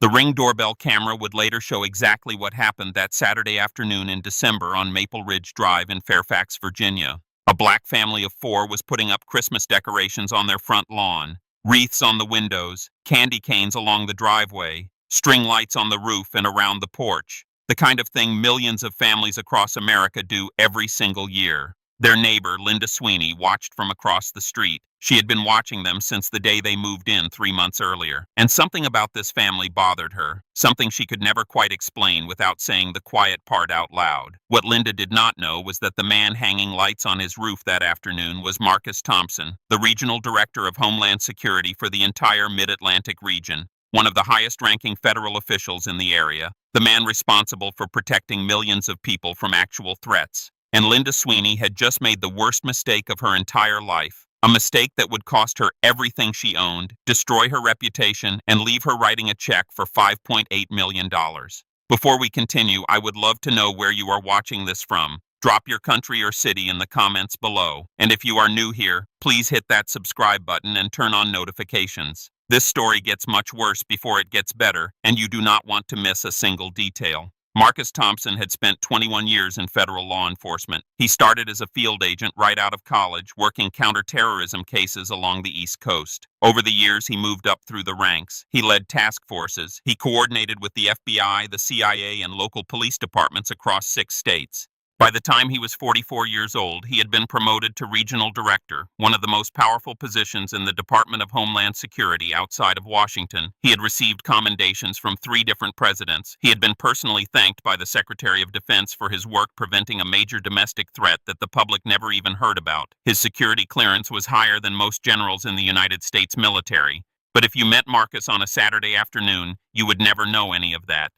The Ring doorbell camera would later show exactly what happened that Saturday afternoon in December on Maple Ridge Drive in Fairfax, Virginia. A black family of 4 was putting up Christmas decorations on their front lawn, wreaths on the windows, candy canes along the driveway, string lights on the roof and around the porch. The kind of thing millions of families across America do every single year. Their neighbor, Linda Sweeney, watched from across the street. She had been watching them since the day they moved in 3 months earlier. And something about this family bothered her, something she could never quite explain without saying the quiet part out loud. What Linda did not know was that the man hanging lights on his roof that afternoon was Marcus Thompson, the regional director of Homeland Security for the entire Mid-Atlantic region, one of the highest-ranking federal officials in the area, the man responsible for protecting millions of people from actual threats. And Linda Sweeney had just made the worst mistake of her entire life, a mistake that would cost her everything she owned, destroy her reputation, and leave her writing a check for $5.8 million. Before we continue, I would love to know where you are watching this from. Drop your country or city in the comments below. And if you are new here, please hit that subscribe button and turn on notifications. This story gets much worse before it gets better, and you do not want to miss a single detail. Marcus Thompson had spent 21 years in federal law enforcement. He started as a field agent right out of college, working counterterrorism cases along the East Coast. Over the years, he moved up through the ranks. He led task forces. He coordinated with the FBI, the CIA, and local police departments across 6 states. By the time he was 44 years old, he had been promoted to regional director, one of the most powerful positions in the Department of Homeland Security outside of Washington. He had received commendations from 3 different presidents. He had been personally thanked by the Secretary of Defense for his work preventing a major domestic threat that the public never even heard about. His security clearance was higher than most generals in the United States military. But if you met Marcus on a Saturday afternoon, you would never know any of that.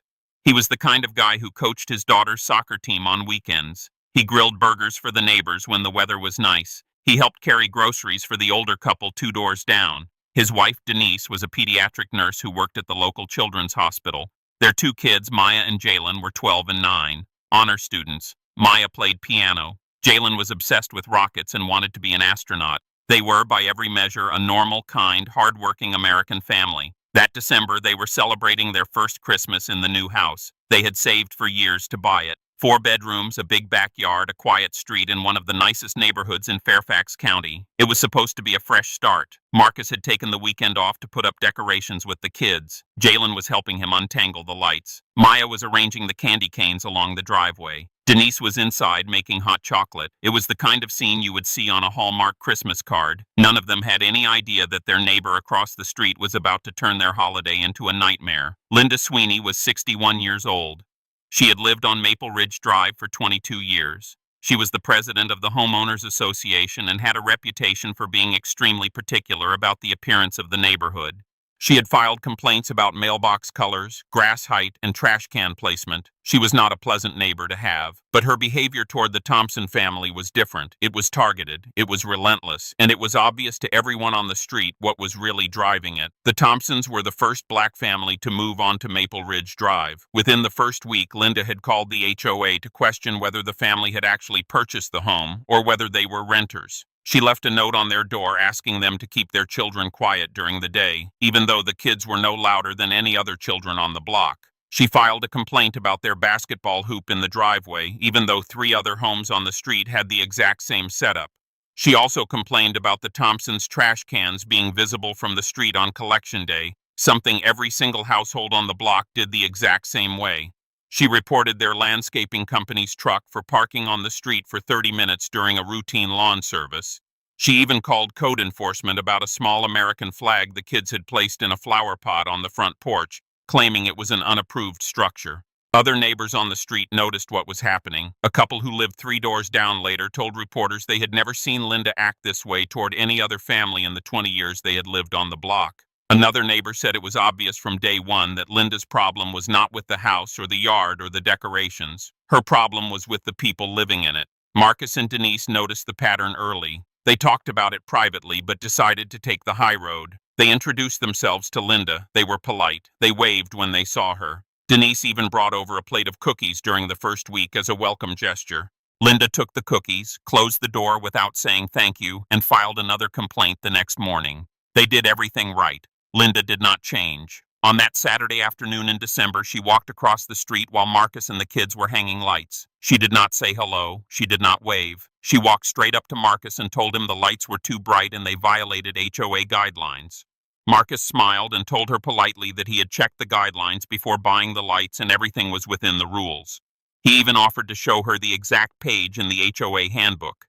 He was the kind of guy who coached his daughter's soccer team on weekends. He grilled burgers for the neighbors when the weather was nice. He helped carry groceries for the older couple 2 doors down. His wife, Denise, was a pediatric nurse who worked at the local children's hospital. Their 2 kids, Maya and Jalen, were 12 and 9. Honor students. Maya played piano. Jalen was obsessed with rockets and wanted to be an astronaut. They were, by every measure, a normal, kind, hard-working American family. That December, they were celebrating their first Christmas in the new house. They had saved for years to buy it. 4 bedrooms, a big backyard, a quiet street in one of the nicest neighborhoods in Fairfax County. It was supposed to be a fresh start. Marcus had taken the weekend off to put up decorations with the kids. Jalen was helping him untangle the lights. Maya was arranging the candy canes along the driveway. Denise was inside making hot chocolate. It was the kind of scene you would see on a Hallmark Christmas card. None of them had any idea that their neighbor across the street was about to turn their holiday into a nightmare. Linda Sweeney was 61 years old. She had lived on Maple Ridge Drive for 22 years. She was the president of the Homeowners Association and had a reputation for being extremely particular about the appearance of the neighborhood. She had filed complaints about mailbox colors, grass height, and trash can placement. She was not a pleasant neighbor to have, but her behavior toward the Thompson family was different. It was targeted, it was relentless, and it was obvious to everyone on the street what was really driving it. The Thompsons were the first black family to move onto Maple Ridge Drive. Within the first week, Linda had called the HOA to question whether the family had actually purchased the home or whether they were renters. She left a note on their door asking them to keep their children quiet during the day, even though the kids were no louder than any other children on the block. She filed a complaint about their basketball hoop in the driveway, even though 3 other homes on the street had the exact same setup. She also complained about the Thompsons' trash cans being visible from the street on collection day, something every single household on the block did the exact same way. She reported their landscaping company's truck for parking on the street for 30 minutes during a routine lawn service. She even called code enforcement about a small American flag the kids had placed in a flower pot on the front porch, claiming it was an unapproved structure. Other neighbors on the street noticed what was happening. A couple who lived 3 doors down later told reporters they had never seen Linda act this way toward any other family in the 20 years they had lived on the block. Another neighbor said it was obvious from day one that Linda's problem was not with the house or the yard or the decorations. Her problem was with the people living in it. Marcus and Denise noticed the pattern early. They talked about it privately but decided to take the high road. They introduced themselves to Linda. They were polite. They waved when they saw her. Denise even brought over a plate of cookies during the first week as a welcome gesture. Linda took the cookies, closed the door without saying thank you, and filed another complaint the next morning. They did everything right. Linda did not change. On that Saturday afternoon in December, she walked across the street while Marcus and the kids were hanging lights. She did not say hello. She did not wave. She walked straight up to Marcus and told him the lights were too bright and they violated HOA guidelines. Marcus smiled and told her politely that he had checked the guidelines before buying the lights and everything was within the rules. He even offered to show her the exact page in the HOA handbook.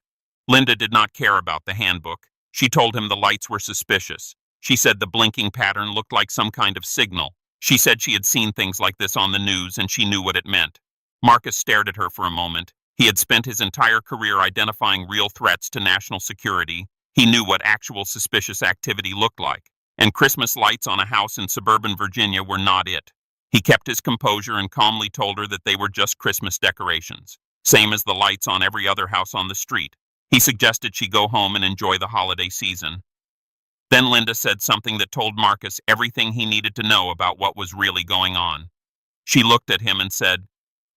Linda did not care about the handbook. She told him the lights were suspicious. She said the blinking pattern looked like some kind of signal. She said she had seen things like this on the news and she knew what it meant. Marcus stared at her for a moment. He had spent his entire career identifying real threats to national security. He knew what actual suspicious activity looked like. And Christmas lights on a house in suburban Virginia were not it. He kept his composure and calmly told her that they were just Christmas decorations, same as the lights on every other house on the street. He suggested she go home and enjoy the holiday season. Then Linda said something that told Marcus everything he needed to know about what was really going on. She looked at him and said,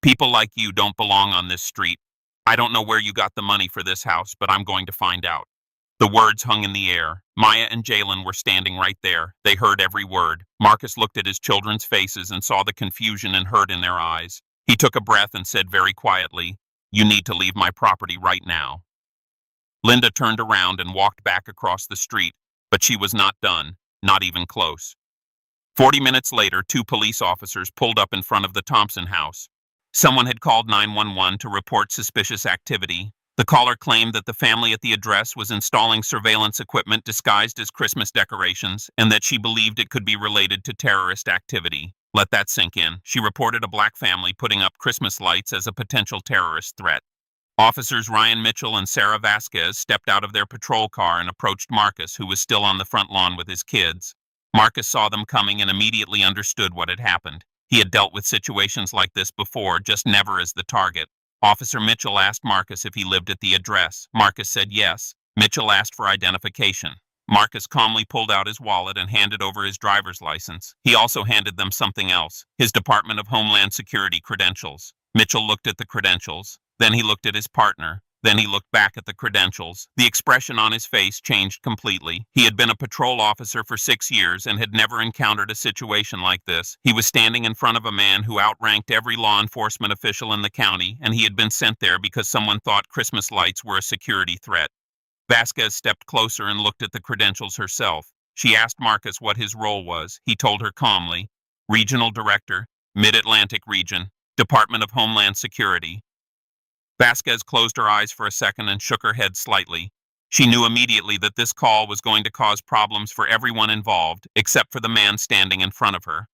"People like you don't belong on this street. I don't know where you got the money for this house, but I'm going to find out." The words hung in the air. Maya and Jalen were standing right there. They heard every word. Marcus looked at his children's faces and saw the confusion and hurt in their eyes. He took a breath and said very quietly, "You need to leave my property right now." Linda turned around and walked back across the street, but she was not done, not even close. 40 minutes later, 2 police officers pulled up in front of the Thompson house. Someone had called 911 to report suspicious activity. The caller claimed that the family at the address was installing surveillance equipment disguised as Christmas decorations and that she believed it could be related to terrorist activity. Let that sink in. She reported a black family putting up Christmas lights as a potential terrorist threat. Officers Ryan Mitchell and Sarah Vasquez stepped out of their patrol car and approached Marcus, who was still on the front lawn with his kids. Marcus saw them coming and immediately understood what had happened. He had dealt with situations like this before, just never as the target. Officer Mitchell asked Marcus if he lived at the address. Marcus said yes. Mitchell asked for identification. Marcus calmly pulled out his wallet and handed over his driver's license. He also handed them something else, his Department of Homeland Security credentials. Mitchell looked at the credentials. Then he looked at his partner. Then he looked back at the credentials. The expression on his face changed completely. He had been a patrol officer for 6 years and had never encountered a situation like this. He was standing in front of a man who outranked every law enforcement official in the county, and he had been sent there because someone thought Christmas lights were a security threat. Vasquez stepped closer and looked at the credentials herself. She asked Marcus what his role was. He told her calmly, "Regional Director, Mid-Atlantic Region, Department of Homeland Security." Vasquez closed her eyes for a second and shook her head slightly. She knew immediately that this call was going to cause problems for everyone involved, except for the man standing in front of her.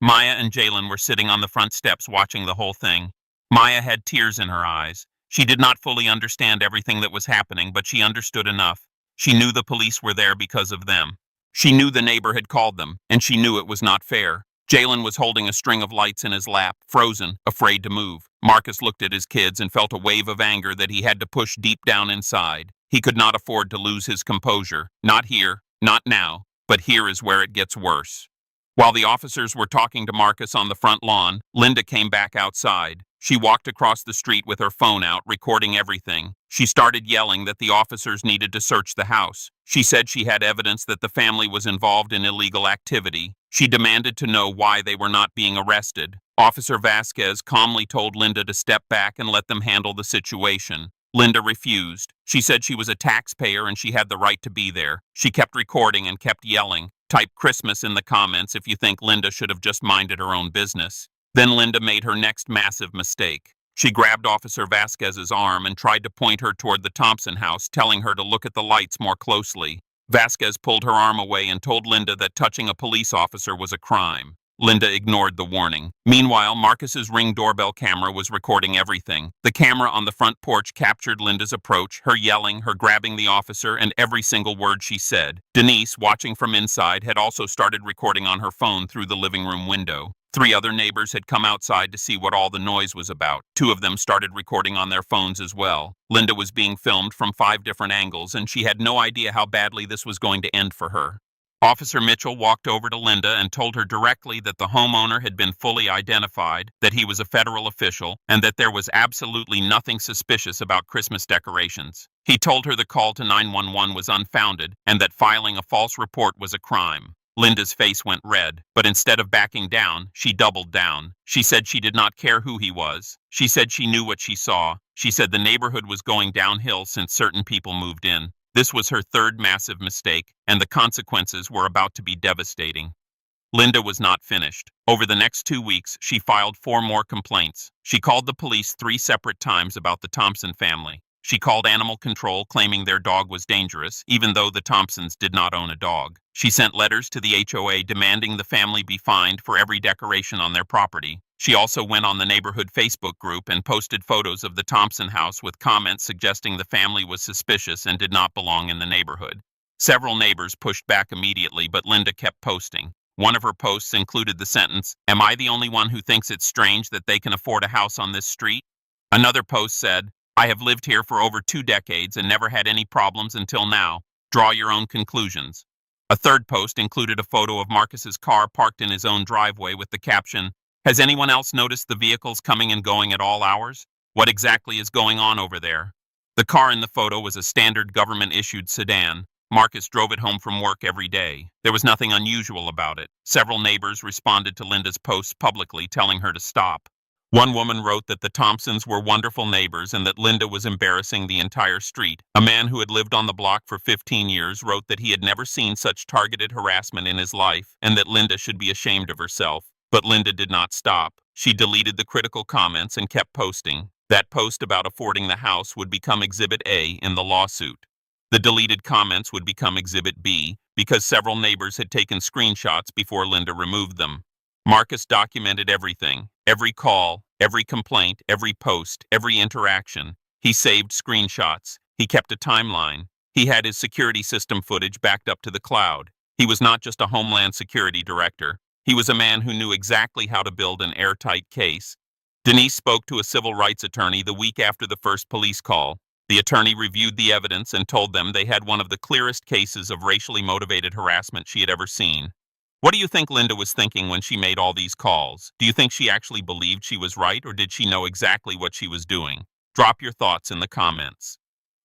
Maya and Jalen were sitting on the front steps watching the whole thing. Maya had tears in her eyes. She did not fully understand everything that was happening, but she understood enough. She knew the police were there because of them. She knew the neighbor had called them, and she knew it was not fair. Jalen was holding a string of lights in his lap, frozen, afraid to move. Marcus looked at his kids and felt a wave of anger that he had to push deep down inside. He could not afford to lose his composure. Not here, not now, but here is where it gets worse. While the officers were talking to Marcus on the front lawn, Linda came back outside. She walked across the street with her phone out, recording everything. She started yelling that the officers needed to search the house. She said she had evidence that the family was involved in illegal activity. She demanded to know why they were not being arrested. Officer Vasquez calmly told Linda to step back and let them handle the situation. Linda refused. She said she was a taxpayer and she had the right to be there. She kept recording and kept yelling. Type Christmas in the comments if you think Linda should have just minded her own business. Then Linda made her next massive mistake. She grabbed Officer Vasquez's arm and tried to point her toward the Thompson house, telling her to look at the lights more closely. Vasquez pulled her arm away and told Linda that touching a police officer was a crime. Linda ignored the warning. Meanwhile, Marcus's Ring doorbell camera was recording everything. The camera on the front porch captured Linda's approach, her yelling, her grabbing the officer, and every single word she said. Denise, watching from inside, had also started recording on her phone through the living room window. 3 other neighbors had come outside to see what all the noise was about. 2 of them started recording on their phones as well. Linda was being filmed from 5 different angles, and she had no idea how badly this was going to end for her. Officer Mitchell walked over to Linda and told her directly that the homeowner had been fully identified, that he was a federal official, and that there was absolutely nothing suspicious about Christmas decorations. He told her the call to 911 was unfounded and that filing a false report was a crime. Linda's face went red, but instead of backing down, she doubled down. She said she did not care who he was. She said she knew what she saw. She said the neighborhood was going downhill since certain people moved in. This was her third massive mistake, and the consequences were about to be devastating. Linda was not finished. Over the next 2 weeks, she filed 4 more complaints. She called the police 3 separate times about the Thompson family. She called animal control claiming their dog was dangerous, even though the Thompsons did not own a dog. She sent letters to the HOA demanding the family be fined for every decoration on their property. She also went on the neighborhood Facebook group and posted photos of the Thompson house with comments suggesting the family was suspicious and did not belong in the neighborhood. Several neighbors pushed back immediately, but Linda kept posting. One of her posts included the sentence, "Am I the only one who thinks it's strange that they can afford a house on this street?" Another post said, "I have lived here for over 2 decades and never had any problems until now. Draw your own conclusions." A third post included a photo of Marcus's car parked in his own driveway with the caption, "Has anyone else noticed the vehicles coming and going at all hours? What exactly is going on over there?" The car in the photo was a standard government-issued sedan. Marcus drove it home from work every day. There was nothing unusual about it. Several neighbors responded to Linda's posts publicly, telling her to stop. One woman wrote that the Thompsons were wonderful neighbors and that Linda was embarrassing the entire street. A man who had lived on the block for 15 years wrote that he had never seen such targeted harassment in his life and that Linda should be ashamed of herself. But Linda did not stop. She deleted the critical comments and kept posting. That post about affording the house would become Exhibit A in the lawsuit. The deleted comments would become Exhibit B because several neighbors had taken screenshots before Linda removed them. Marcus documented everything, every call, every complaint, every post, every interaction. He saved screenshots. He kept a timeline. He had his security system footage backed up to the cloud. He was not just a Homeland Security director. He was a man who knew exactly how to build an airtight case. Denise spoke to a civil rights attorney the week after the first police call. The attorney reviewed the evidence and told them they had one of the clearest cases of racially motivated harassment she had ever seen. What do you think Linda was thinking when she made all these calls? Do you think she actually believed she was right, or did she know exactly what she was doing? Drop your thoughts in the comments.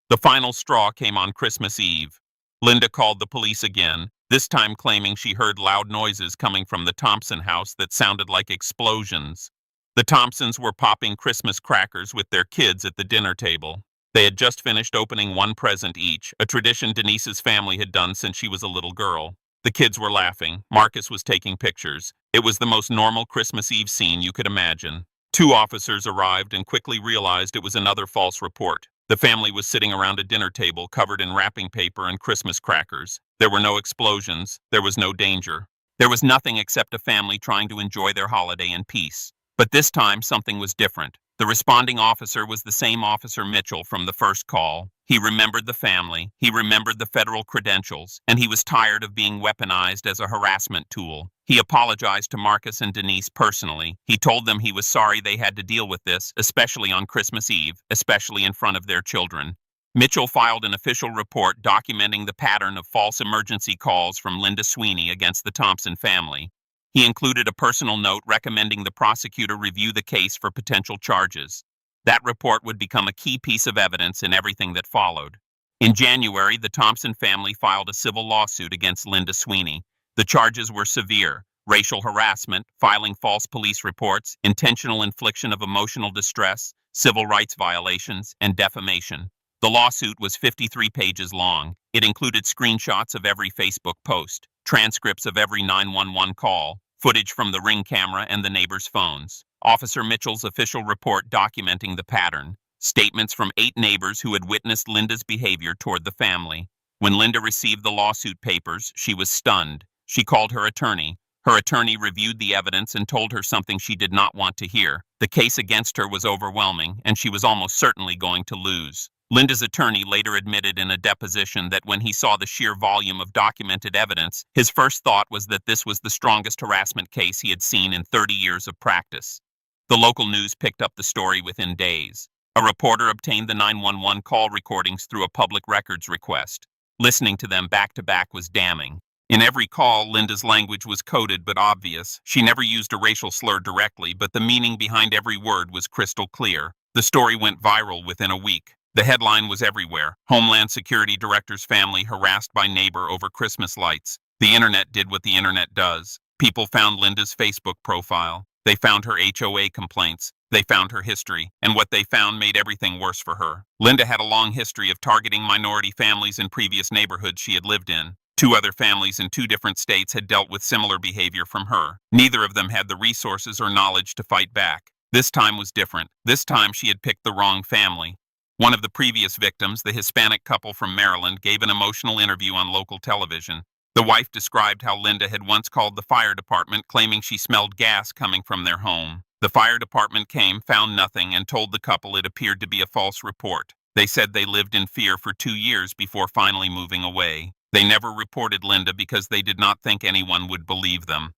The final straw came on Christmas Eve. Linda called the police again, this time claiming she heard loud noises coming from the Thompson house that sounded like explosions. The Thompsons were popping Christmas crackers with their kids at the dinner table. They had just finished opening one present each, a tradition Denise's family had done since she was a little girl. The kids were laughing. Marcus was taking pictures. It was the most normal Christmas Eve scene you could imagine. 2 officers arrived and quickly realized it was another false report. The family was sitting around a dinner table covered in wrapping paper and Christmas crackers. There were no explosions. There was no danger. There was nothing except a family trying to enjoy their holiday in peace. But this time, something was different. The responding officer was the same Officer Mitchell from the first call. He remembered the family, he remembered the federal credentials, and he was tired of being weaponized as a harassment tool. He apologized to Marcus and Denise personally. He told them he was sorry they had to deal with this, especially on Christmas Eve, especially in front of their children. Mitchell filed an official report documenting the pattern of false emergency calls from Linda Sweeney against the Thompson family. He included a personal note recommending the prosecutor review the case for potential charges. That report would become a key piece of evidence in everything that followed. In January, the Thompson family filed a civil lawsuit against Linda Sweeney. The charges were severe: racial harassment, filing false police reports, intentional infliction of emotional distress, civil rights violations, and defamation. The lawsuit was 53 pages long. It included screenshots of every Facebook post, transcripts of every 911 call, footage from the Ring camera and the neighbors' phones, Officer Mitchell's official report documenting the pattern, statements from 8 neighbors who had witnessed Linda's behavior toward the family. When Linda received the lawsuit papers, she was stunned. She called her attorney. Her attorney reviewed the evidence and told her something she did not want to hear. The case against her was overwhelming, and she was almost certainly going to lose. Linda's attorney later admitted in a deposition that when he saw the sheer volume of documented evidence, his first thought was that this was the strongest harassment case he had seen in 30 years of practice. The local news picked up the story within days. A reporter obtained the 911 call recordings through a public records request. Listening to them back to back was damning. In every call, Linda's language was coded but obvious. She never used a racial slur directly, but the meaning behind every word was crystal clear. The story went viral within a week. The headline was everywhere: Homeland Security Director's family harassed by neighbor over Christmas lights. The internet did what the internet does. People found Linda's Facebook profile. They found her HOA complaints. They found her history, and what they found made everything worse for her. Linda had a long history of targeting minority families in previous neighborhoods she had lived in. Two other families in two different states had dealt with similar behavior from her. Neither of them had the resources or knowledge to fight back. This time was different. This time she had picked the wrong family. One of the previous victims, the Hispanic couple from Maryland, gave an emotional interview on local television. The wife described how Linda had once called the fire department claiming she smelled gas coming from their home. The fire department came, found nothing, and told the couple it appeared to be a false report. They said they lived in fear for 2 years before finally moving away. They never reported Linda because they did not think anyone would believe them.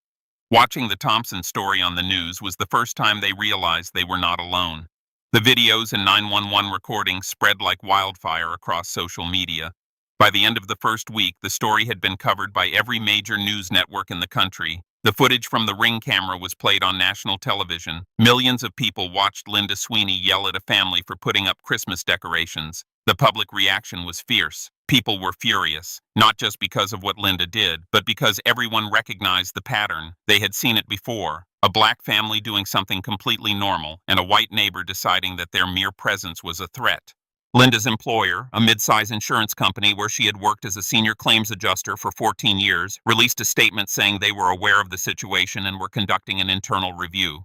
Watching the Thompson story on the news was the first time they realized they were not alone. The videos and 911 recordings spread like wildfire across social media. By the end of the first week, the story had been covered by every major news network in the country. The footage from the Ring camera was played on national television. Millions of people watched Linda Sweeney yell at a family for putting up Christmas decorations. The public reaction was fierce. People were furious, not just because of what Linda did, but because everyone recognized the pattern. They had seen it before. A black family doing something completely normal, and a white neighbor deciding that their mere presence was a threat. Linda's employer, a mid-size insurance company where she had worked as a senior claims adjuster for 14 years, released a statement saying they were aware of the situation and were conducting an internal review.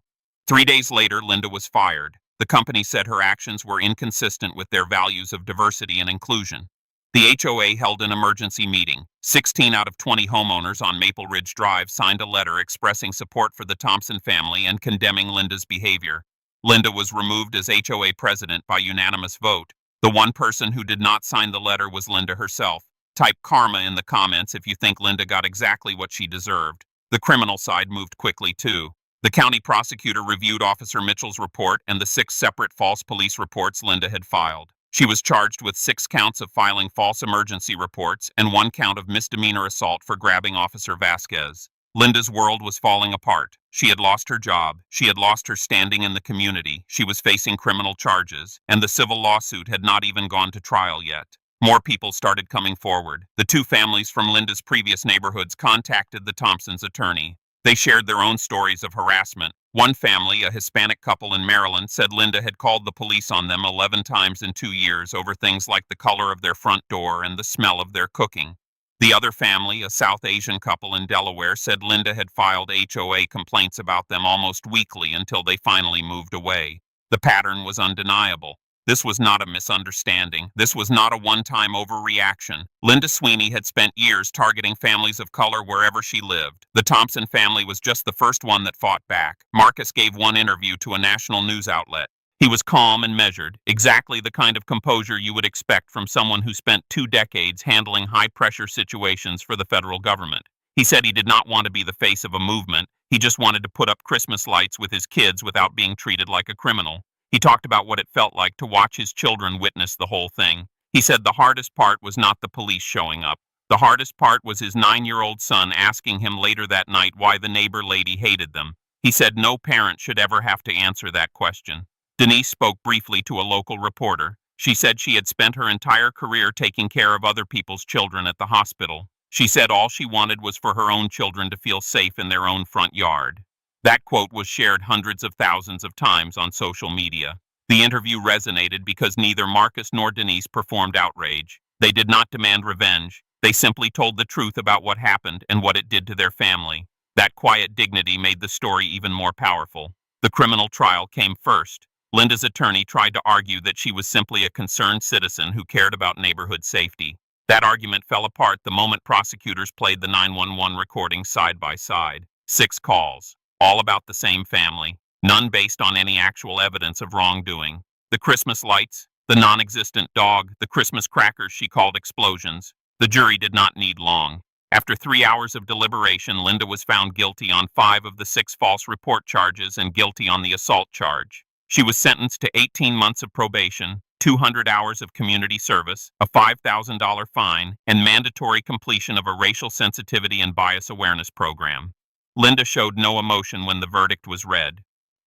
3 days later, Linda was fired. The company said her actions were inconsistent with their values of diversity and inclusion. The HOA held an emergency meeting. 16 out of 20 homeowners on Maple Ridge Drive signed a letter expressing support for the Thompson family and condemning Linda's behavior. Linda was removed as HOA president by unanimous vote. The one person who did not sign the letter was Linda herself. Type karma in the comments if you think Linda got exactly what she deserved. The criminal side moved quickly too. The county prosecutor reviewed Officer Mitchell's report and the 6 separate false police reports Linda had filed. She was charged with 6 counts of filing false emergency reports and 1 count of misdemeanor assault for grabbing Officer Vasquez. Linda's world was falling apart. She had lost her job. She had lost her standing in the community. She was facing criminal charges, and the civil lawsuit had not even gone to trial yet. More people started coming forward. The 2 families from Linda's previous neighborhoods contacted the Thompsons' attorney. They shared their own stories of harassment. One family, a Hispanic couple in Maryland, said Linda had called the police on them 11 times in 2 years over things like the color of their front door and the smell of their cooking. The other family, a South Asian couple in Delaware, said Linda had filed HOA complaints about them almost weekly until they finally moved away. The pattern was undeniable. This was not a misunderstanding. This was not a one-time overreaction. Linda Sweeney had spent years targeting families of color wherever she lived. The Thompson family was just the first one that fought back. Marcus gave one interview to a national news outlet. He was calm and measured, exactly the kind of composure you would expect from someone who spent 2 decades handling high-pressure situations for the federal government. He said he did not want to be the face of a movement. He just wanted to put up Christmas lights with his kids without being treated like a criminal. He talked about what it felt like to watch his children witness the whole thing. He said the hardest part was not the police showing up. The hardest part was his 9-year-old son asking him later that night why the neighbor lady hated them. He said no parent should ever have to answer that question. Denise spoke briefly to a local reporter. She said she had spent her entire career taking care of other people's children at the hospital. She said all she wanted was for her own children to feel safe in their own front yard. That quote was shared hundreds of thousands of times on social media. The interview resonated because neither Marcus nor Denise performed outrage. They did not demand revenge. They simply told the truth about what happened and what it did to their family. That quiet dignity made the story even more powerful. The criminal trial came first. Linda's attorney tried to argue that she was simply a concerned citizen who cared about neighborhood safety. That argument fell apart the moment prosecutors played the 911 recordings side by side. 6 calls, all about the same family, none based on any actual evidence of wrongdoing. The Christmas lights, the non-existent dog, the Christmas crackers she called explosions. The jury did not need long. After 3 hours of deliberation, Linda was found guilty on 5 of the 6 false report charges and guilty on the assault charge. She was sentenced to 18 months of probation, 200 hours of community service, a $5,000 fine, and mandatory completion of a racial sensitivity and bias awareness program. Linda showed no emotion when the verdict was read.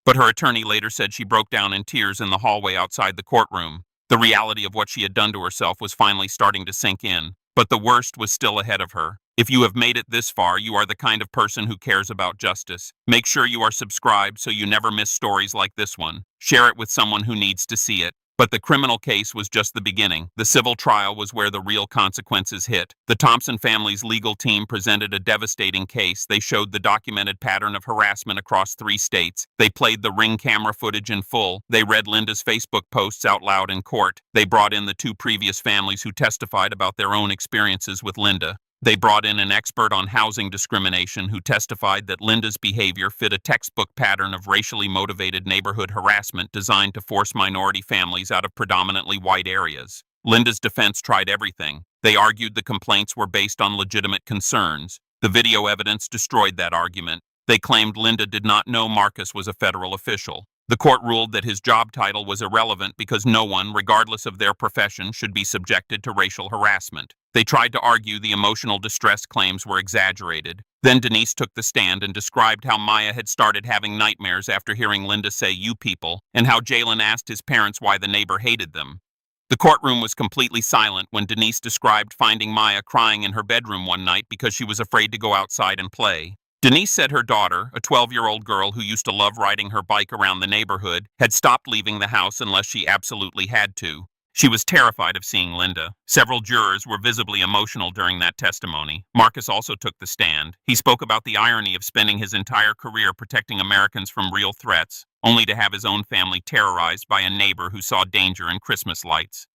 But her attorney later said she broke down in tears in the hallway outside the courtroom. The reality of what she had done to herself was finally starting to sink in, but the worst was still ahead of her. If you have made it this far, you are the kind of person who cares about justice. Make sure you are subscribed so you never miss stories like this one. Share it with someone who needs to see it. But the criminal case was just the beginning. The civil trial was where the real consequences hit. The Thompson family's legal team presented a devastating case. They showed the documented pattern of harassment across 3 states. They played the Ring camera footage in full. They read Linda's Facebook posts out loud in court. They brought in the 2 previous families who testified about their own experiences with Linda. They brought in an expert on housing discrimination who testified that Linda's behavior fit a textbook pattern of racially motivated neighborhood harassment designed to force minority families out of predominantly white areas. Linda's defense tried everything. They argued the complaints were based on legitimate concerns. The video evidence destroyed that argument. They claimed Linda did not know Marcus was a federal official. The court ruled that his job title was irrelevant because no one, regardless of their profession, should be subjected to racial harassment. They tried to argue the emotional distress claims were exaggerated. Then Denise took the stand and described how Maya had started having nightmares after hearing Linda say "you people," and how Jalen asked his parents why the neighbor hated them. The courtroom was completely silent when Denise described finding Maya crying in her bedroom one night because she was afraid to go outside and play. Denise said her daughter, a 12-year-old girl who used to love riding her bike around the neighborhood, had stopped leaving the house unless she absolutely had to. She was terrified of seeing Linda. Several jurors were visibly emotional during that testimony. Marcus also took the stand. He spoke about the irony of spending his entire career protecting Americans from real threats, only to have his own family terrorized by a neighbor who saw danger in Christmas lights.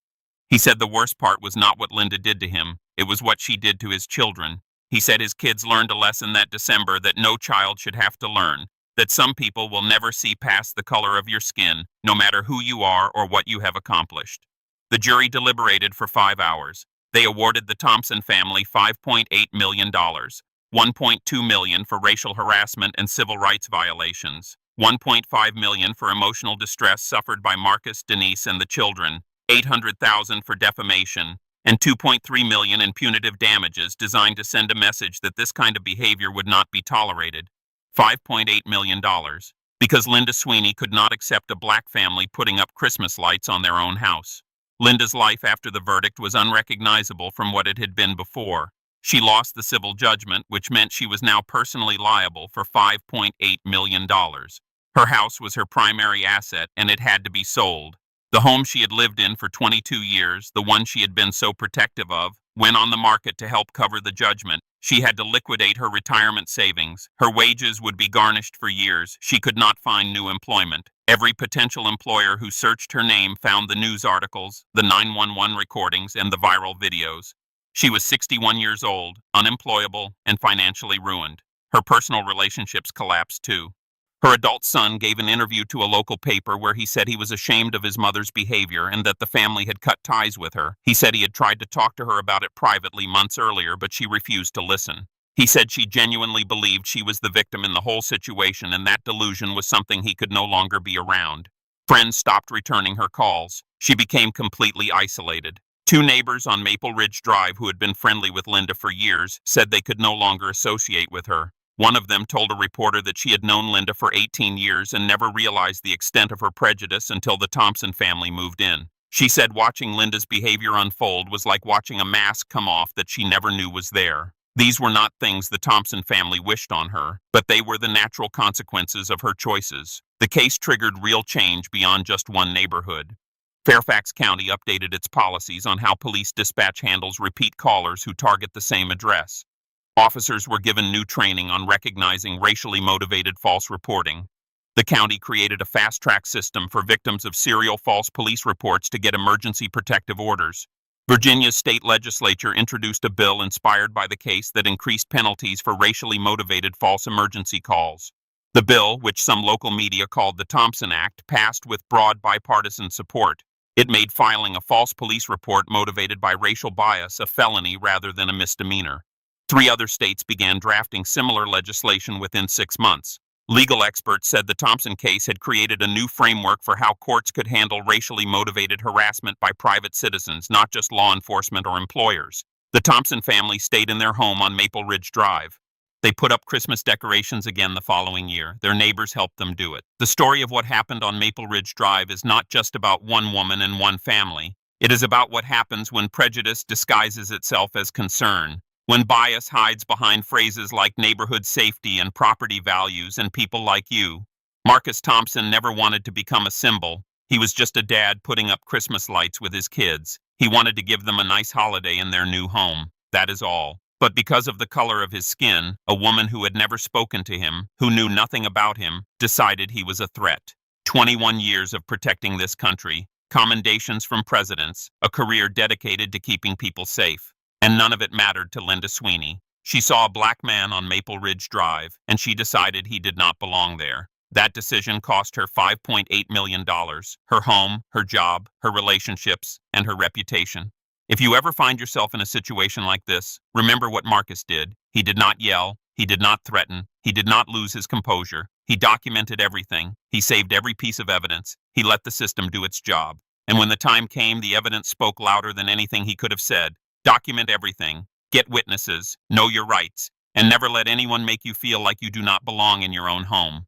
He said the worst part was not what Linda did to him, it was what she did to his children. He said his kids learned a lesson that December that no child should have to learn, that some people will never see past the color of your skin, no matter who you are or what you have accomplished. The jury deliberated for 5 hours. They awarded the Thompson family $5.8 million, $1.2 million for racial harassment and civil rights violations, $1.5 million for emotional distress suffered by Marcus, Denise, and the children, $800,000 for defamation, and $2.3 million in punitive damages designed to send a message that this kind of behavior would not be tolerated. $5.8 million. Because Linda Sweeney could not accept a black family putting up Christmas lights on their own house. Linda's life after the verdict was unrecognizable from what it had been before. She lost the civil judgment, which meant she was now personally liable for $5.8 million. Her house was her primary asset, and it had to be sold. The home she had lived in for 22 years, the one she had been so protective of, went on the market to help cover the judgment. She had to liquidate her retirement savings. Her wages would be garnished for years. She could not find new employment. Every potential employer who searched her name found the news articles, the 911 recordings, and the viral videos. She was 61 years old, unemployable, and financially ruined. Her personal relationships collapsed too. Her adult son gave an interview to a local paper where he said he was ashamed of his mother's behavior and that the family had cut ties with her. He said he had tried to talk to her about it privately months earlier, but she refused to listen. He said she genuinely believed she was the victim in the whole situation, and that delusion was something he could no longer be around. Friends stopped returning her calls. She became completely isolated. 2 neighbors on Maple Ridge Drive who had been friendly with Linda for years said they could no longer associate with her. One of them told a reporter that she had known Linda for 18 years and never realized the extent of her prejudice until the Thompson family moved in. She said watching Linda's behavior unfold was like watching a mask come off that she never knew was there. These were not things the Thompson family wished on her, but they were the natural consequences of her choices. The case triggered real change beyond just one neighborhood. Fairfax County updated its policies on how police dispatch handles repeat callers who target the same address. Officers were given new training on recognizing racially motivated false reporting. The county created a fast-track system for victims of serial false police reports to get emergency protective orders. Virginia's state legislature introduced a bill inspired by the case that increased penalties for racially motivated false emergency calls. The bill, which some local media called the Thompson Act, passed with broad bipartisan support. It made filing a false police report motivated by racial bias a felony rather than a misdemeanor. 3 other states began drafting similar legislation within 6 months. Legal experts said the Thompson case had created a new framework for how courts could handle racially motivated harassment by private citizens, not just law enforcement or employers. The Thompson family stayed in their home on Maple Ridge Drive. They put up Christmas decorations again the following year. Their neighbors helped them do it. The story of what happened on Maple Ridge Drive is not just about one woman and one family. It is about what happens when prejudice disguises itself as concern, when bias hides behind phrases like neighborhood safety and property values and people like you. Marcus Thompson never wanted to become a symbol. He was just a dad putting up Christmas lights with his kids. He wanted to give them a nice holiday in their new home. That is all. But because of the color of his skin, a woman who had never spoken to him, who knew nothing about him, decided he was a threat. 21 years of protecting this country, commendations from presidents, a career dedicated to keeping people safe. And none of it mattered to Linda Sweeney. She saw a black man on Maple Ridge Drive, and she decided he did not belong there. That decision cost her $5.8 million, her home, her job, her relationships, and her reputation. If you ever find yourself in a situation like this, remember what Marcus did. He did not yell. He did not threaten. He did not lose his composure. He documented everything. He saved every piece of evidence. He let the system do its job. And when the time came, the evidence spoke louder than anything he could have said. Document everything. Get witnesses. Know your rights. And never let anyone make you feel like you do not belong in your own home.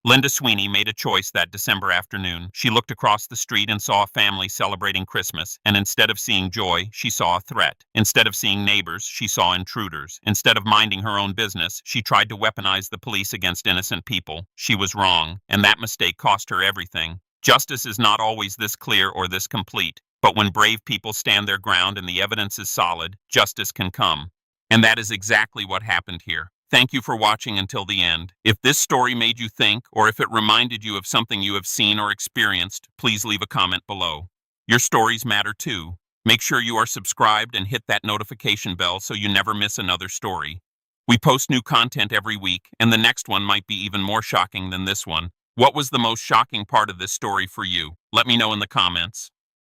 Linda Sweeney made a choice that December afternoon. She looked across the street and saw a family celebrating Christmas, and instead of seeing joy, she saw a threat. Instead of seeing neighbors, she saw intruders. Instead of minding her own business, she tried to weaponize the police against innocent people. She was wrong, and that mistake cost her everything. Justice is not always this clear or this complete, but when brave people stand their ground and the evidence is solid, justice can come. And that is exactly what happened here. Thank you for watching until the end. If this story made you think, or if it reminded you of something you have seen or experienced, please leave a comment below. Your stories matter too. Make sure you are subscribed and hit that notification bell so you never miss another story. We post new content every week, and the next one might be even more shocking than this one. What was the most shocking part of this story for you? Let me know in the comments.